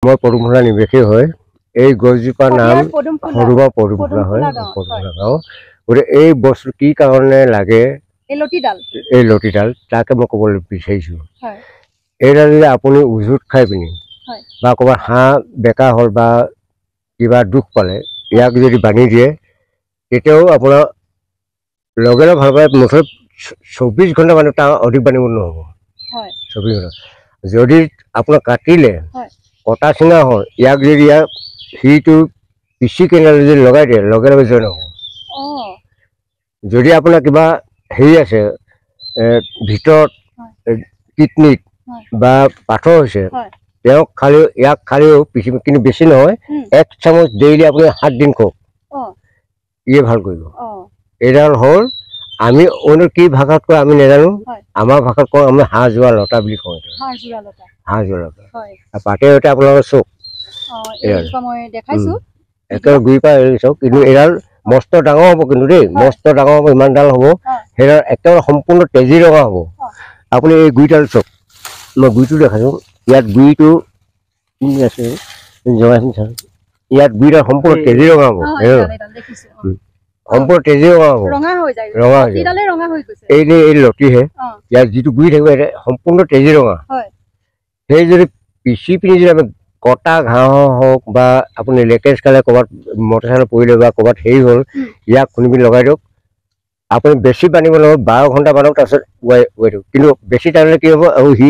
মই পদুমফুলা নিৱেশী হয় এই গছজোপাৰ নাম সৰুবা পদুমফুলা হয় পদুমফুলা গাঁও গতিকে এই বস্তু কি কাৰণে লাগে এই লতিডাল তাকে মই ক'বলৈ বিচাৰিছোঁ এইডাল যদি আপুনি উজুত খাই পিনি বা ক'ৰবাত হাঁহ বেকা হ'ল বা কিবা দুখ পালে ইয়াক যদি বান্ধি দিয়ে তেতিয়াও আপোনাৰ লগে লগে ভাল পায় মুঠতে 24 ঘণ্টা মানে তাৰ অধিক বান্ধিব নহ'ব 24 ঘণ্টা যদি আপোনাৰ কাটিলে কটা চিঙা হ'ল ইয়াক যদি ইয়াৰ সিটো পিচি কেনে যদি লগাই দিয়ে লগে লগে জইন হ'ব যদি আপোনাৰ কিবা হেৰি আছে ভিতৰত কিডনীত বা পাথৰ হৈছে তেওঁক খালি ইয়াক খালিও পিচি কিন্তু বেছি নহয় 1 চামুচ ডেইলি আপুনি 7 দিন খাওক ইয়ে ভাল কৰিব এইডাল হ'ল আমি অন্য কি ভাষাত কয় আমি নাজানো আমাৰ ভাষাত কওঁ আমি হাঁহ যোৱা লতা বুলি কওঁ হাঁহ যোৱা লতা পাতে সৈতে আপোনালোকৰ চোক একে গুৰি পৰা এৰি চাওক কিন্তু এইডাল মস্ত ডাঙৰ হ'ব কিন্তু দেই মস্ত ডাঙৰ হ'ব ইমানডাল হ'ব সেইডাল একেবাৰে সম্পূৰ্ণ তেজী ৰঙা হ'ব আপুনি এই গুৰিডাল চাওক মই গুৰিটো দেখাইছোঁ ইয়াত গুৰিটো আছে জমাইখিনি চাওক ইয়াত গুৰিডাল সম্পূৰ্ণ তেজী ৰঙা হ'ব সম্পূৰ্ণ তেজী ৰঙা হ'ব ৰঙা হৈ যায় এই লতিহে ইয়াত যিটো গুৰি থাকিব সম্পূৰ্ণ তেজী ৰঙা সেই যদি পিচি পিনি যদি আমি কটা ঘাঁহ হওক বা আপুনি লেকেজ খালে ক'ৰবাত মটৰচাইকেল পৰিলে বা ক'ৰবাত হেৰি হ'ল ইয়াক খুন্দি পিনি লগাই দিয়ক আপুনি বেছি বান্ধিব নহ'ব 12 ঘণ্টা বান্ধক তাৰপিছত ৱাই দিয়ক কিন্তু বেছি টানিলে কি হ'ব আৰু সি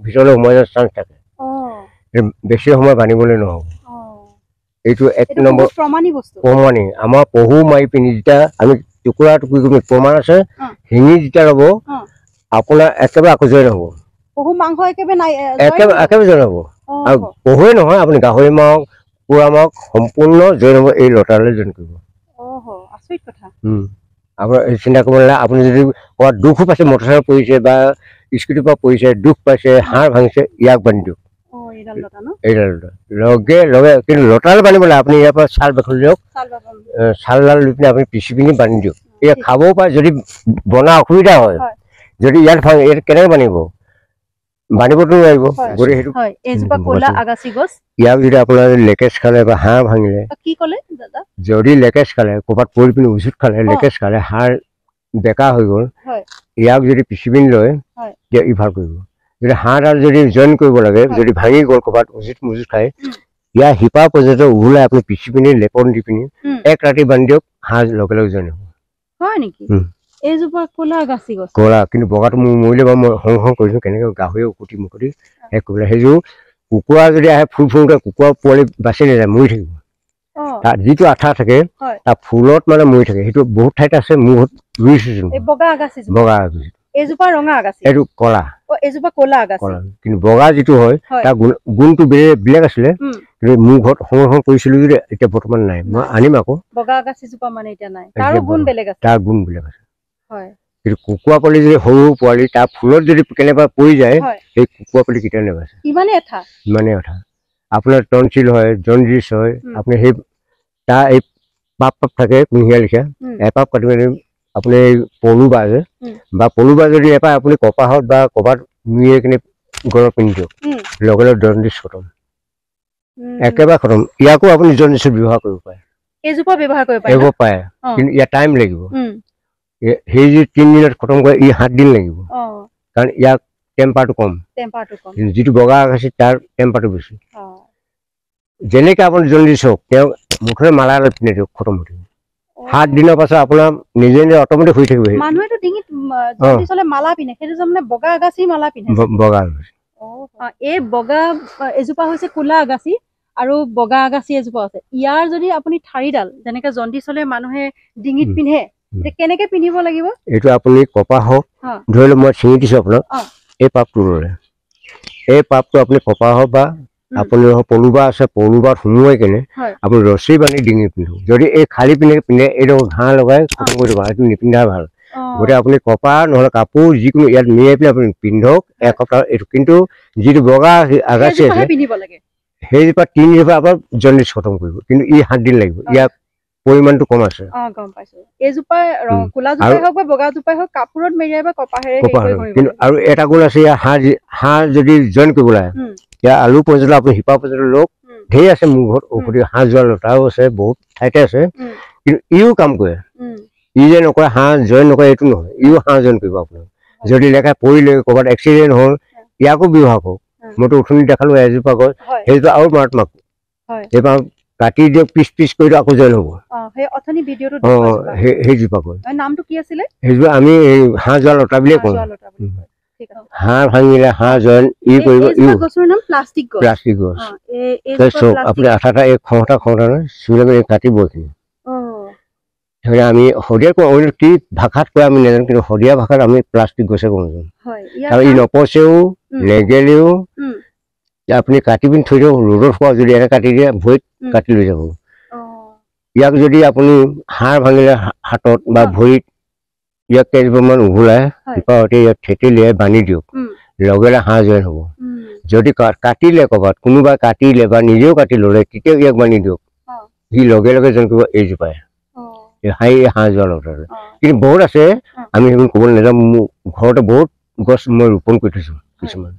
ভিতৰলৈ সোমাই যোৱাৰ চান্স থাকে বেছি সময় বান্ধিবলৈ নহ'ব এইটো 1 নম্বৰ প্ৰমাণী আমাৰ পহু মাৰি পিনি যেতিয়া আমি টুকুৰা টুকুৰি কৰি প্ৰমাণ আছে শিঙি যেতিয়া ল'ব আপোনাৰ একেবাৰে আকৌ জইন হ'ব একেবাৰে জইন হ'ব আৰু পহুৱে নহয় আপুনি গাহৰি মাৰক কুকুৰা মাৰক সম্পূৰ্ণ জইন হ'ব এই লতালৈ জইন কৰিব আপোনাৰ চিন্তা কৰিব নালাগে আপুনি যদি ক'ৰবাত দুখো পাইছে মটৰচাইকেল পৰিছে বা স্কুটিৰ পৰা পৰিছে দুখ পাইছে হাড় ভাঙিছে ইয়াক বান্ধি দিয়ক এইডাল লগে লগে কিন্তু লতালে বান্ধিব লাগে আপুনি ইয়াৰ পৰা ছাল বাখলি দিয়ক ছালডাল লৈ পিনি আপুনি পিচি পিনি বান্ধি দিয়ক এয়া খাবও পাৰে যদি বনা অসুবিধা হয় যদি ইয়াত ভাঙে ইয়াত কেনেকৈ বান্ধিব বান্ধিবতো নোৱাৰিব গতিকে সেইটো ইয়াক যদি আপোনাৰ লেকেজ খালে বা হাঁহ ভাঙিলে যদি লেকেজ খালে ক'ৰবাত পৰি পিনি উজুত খালে লেকেজ খালে হাড় বেকা হৈ গ'ল ইয়াক যদি পিচি পিনি লয় তেতিয়া ই ভাল কৰিব যদি হাঁহডাল যদি জইন কৰিব লাগে যদি ভাঙি গ'ল ক'ৰবাত উজুত মুজুত খায় ইয়াৰ শিপা পৰ্যন্ত উঘলাই আপুনি পিচি পিনি লেপন দি পিনি 1 ৰাতি বান্ধি দিয়ক হাঁহ লগে লগে জইন হ'ব কলা কিন্তু বগাটো মোৰ মৰিলে বাৰু মই সং কৰিছোঁ কেনেকৈ গাহৰি উকুটি মুকুটি শেষ কৰিবলৈ সেইযোৰ কুকুৰা যদি আহে ফুল ফুলকৈ কুকুৰা পোৱালি বাচি নাযায় মৰি থাকিব তাত যিটো আঠা থাকে তাৰ ফুলত মানে মৰি থাকে সেইটো বহুত ঠাইত আছে মোৰ ঘৰত ৰুইছোঁ বগা আগাছি এইটো কলা কিন্তু বগা যিটো হয় তাৰ গুণটো বেলেগ আছিলে কিন্তু মোৰ ঘৰত সংৰক্ষণ কৰিছিলোঁ যদি এতিয়া বৰ্তমান নাই মই আনিম আকৌ তাৰ গুণ বেলেগ আছে কিন্তু কুকুৰা পোৱালি যদি সৰু পোৱালি তাৰ ফুলত যদি কেনেবা পৰি যায় সেই কুকুৰা পোৱালি কেতিয়াও নেবাচে ইমানেই কথা আপোনাৰ টনচিল হয় জণ্ডিছ হয় আপুনি সেই তাৰ এই পাপ থাকে কুঁহিয়া লিখা এপাপ কাটি মেলি আপুনি পলুবা যে বা পলুবা যদি এপাপ আপুনি কপাহত বা ক'ৰবাত নুয়ে কিনে গলত পিন্ধি দিয়ক লগে লগে জণ্ডিছ খতম একেবাৰে খতম ইয়াকো আপুনি জণ্ডিছত ব্যৱহাৰ কৰিব পাৰে পাৰে কিন্তু ইয়াৰ টাইম লাগিব সেই যে 3 দিনত খতম কৰে ই 7 দিন লাগিব কাৰণ ইয়াৰ টেম্পাৰটো কম যিটো বগা আগাছি তাৰ টেম্পাৰটো বেছি যেনেকৈ আপুনি জণ্ডিছ হওক তেওঁ মুখেৰে মালা লৈ পিন্ধি দিয়ক খতম হৈ থাকিব 7 দিনৰ পাছত আপোনাৰ নিজে নিজে অট'মেটিক হৈ থাকিব বগা এজোপা হৈছে কোলা আগাছি আৰু বগা আগাছি এজোপা আছে ইয়াৰ যদি আপুনি ঠাৰিডাল যেনেকে জণ্ডিছ হলে মানুহে ডিঙিত পিন্ধে কেনেকে পিন্ধিব লাগিব এইটো আপুনি কপাহ হওক ধৰি লওক মই ছিঙি দিছোঁ আপোনাক এই পাপটো ল'লে এই পাপটো আপুনি কপাহ হওক বা আপুনি পলুবা আছে পলুবাত সোমোৱাই কেনে আপুনি ৰছী বান্ধি ডিঙিত পিন্ধক যদি এই খালী পিন্ধে এইটো ঘাঁহ লগাই খতম কৰি দিব সেইটো নিপিন্ধা ভাল গতিকে আপুনি কপাহ নহ'লে কাপোৰ যিকোনো ইয়াত মিলাই পিনি আপুনি পিন্ধক এসপ্তাহ এইটো কিন্তু যিটো বগা আগাছি আছে সেইজোপা 3 দিনৰ পৰা আপোনাৰ জণ্ডিছ খতম কৰিব কিন্তু ই 7 দিন লাগিব ইয়াৰ পৰিমাণটো কম আছে কিন্তু আৰু এটা গুণ আছে হাঁহ যদি জইন কৰিব লাগে ইয়াৰ আলু পৰ্যন্ত আপুনি শিপা পৰ্যন্ত লওক ঢেৰ আছে মোৰ ঘৰত ঔষধি হাঁহ যোৱা লতাও আছে বহুত ঠাইতে আছে কিন্তু ইও কাম কৰে ই যে নকৰে হাঁহ জইন নকৰে এইটো নহয় ইও হাঁহ জইন কৰিব আপোনাক যদি লেখা পৰিলে ক'ৰবাত এক্সিডেণ্ট হ'ল ইয়াকো ব্যৱহাৰ কৰক মইতো উঠনি দেখালো এজোপা গছ সেইটো আৰু মাৰাত্মক এইবাৰ কাটি দিয়ক পিচ কৰি আকৌ জইন হ'ব সেইজোপা গছ নামটো কি আছিলে সেইজোপা আমি হাঁহ যোৱা লতা বুলিয়ে কওঁ হাঁহ ভাঙিলে হাঁহ জইন ই কৰিব প্লাষ্টিক গছ চব আপুনি আঠাটা এই খহটা নহয় চুলে মানে কাটিব এইখিনি আমি শদিয়া কওঁ কি ভাষাত কয় আমি নাজানো কিন্তু শদিয়া ভাষাত আমি প্লাষ্টিক গছে কওঁ আৰু ই নপচেও নেগেলেও আপুনি কাটি পিনি থৈ দিয়ক ৰ'দত খোৱা যদি এনে কাটি দিয়ে ভৰিত কাটি লৈ যাব ইয়াক যদি আপুনি হাড় ভাঙিলে হাতত বা ভৰিত ইয়াক কেইজোপামান উঘলাই শিপাতে ইয়াক থেতেলিয়াই বান্ধি দিয়ক লগে হাঁহ জইন হ'ব যদি কাটিলে ক'ৰবাত কোনোবাই কাটিলে বা নিজেও কাটি ল'লে তেতিয়াও ইয়াক বান্ধি দিয়ক সি লগে জইন কৰিব এইজোপাই হাঁহ যোৱা লতাটো কিন্তু বহুত আছে আমি সেইবোৰ ক'বলৈ নাযাওঁ মোৰ ঘৰতে বহুত গছ মই ৰোপণ কৰি থৈছোঁ কিছুমান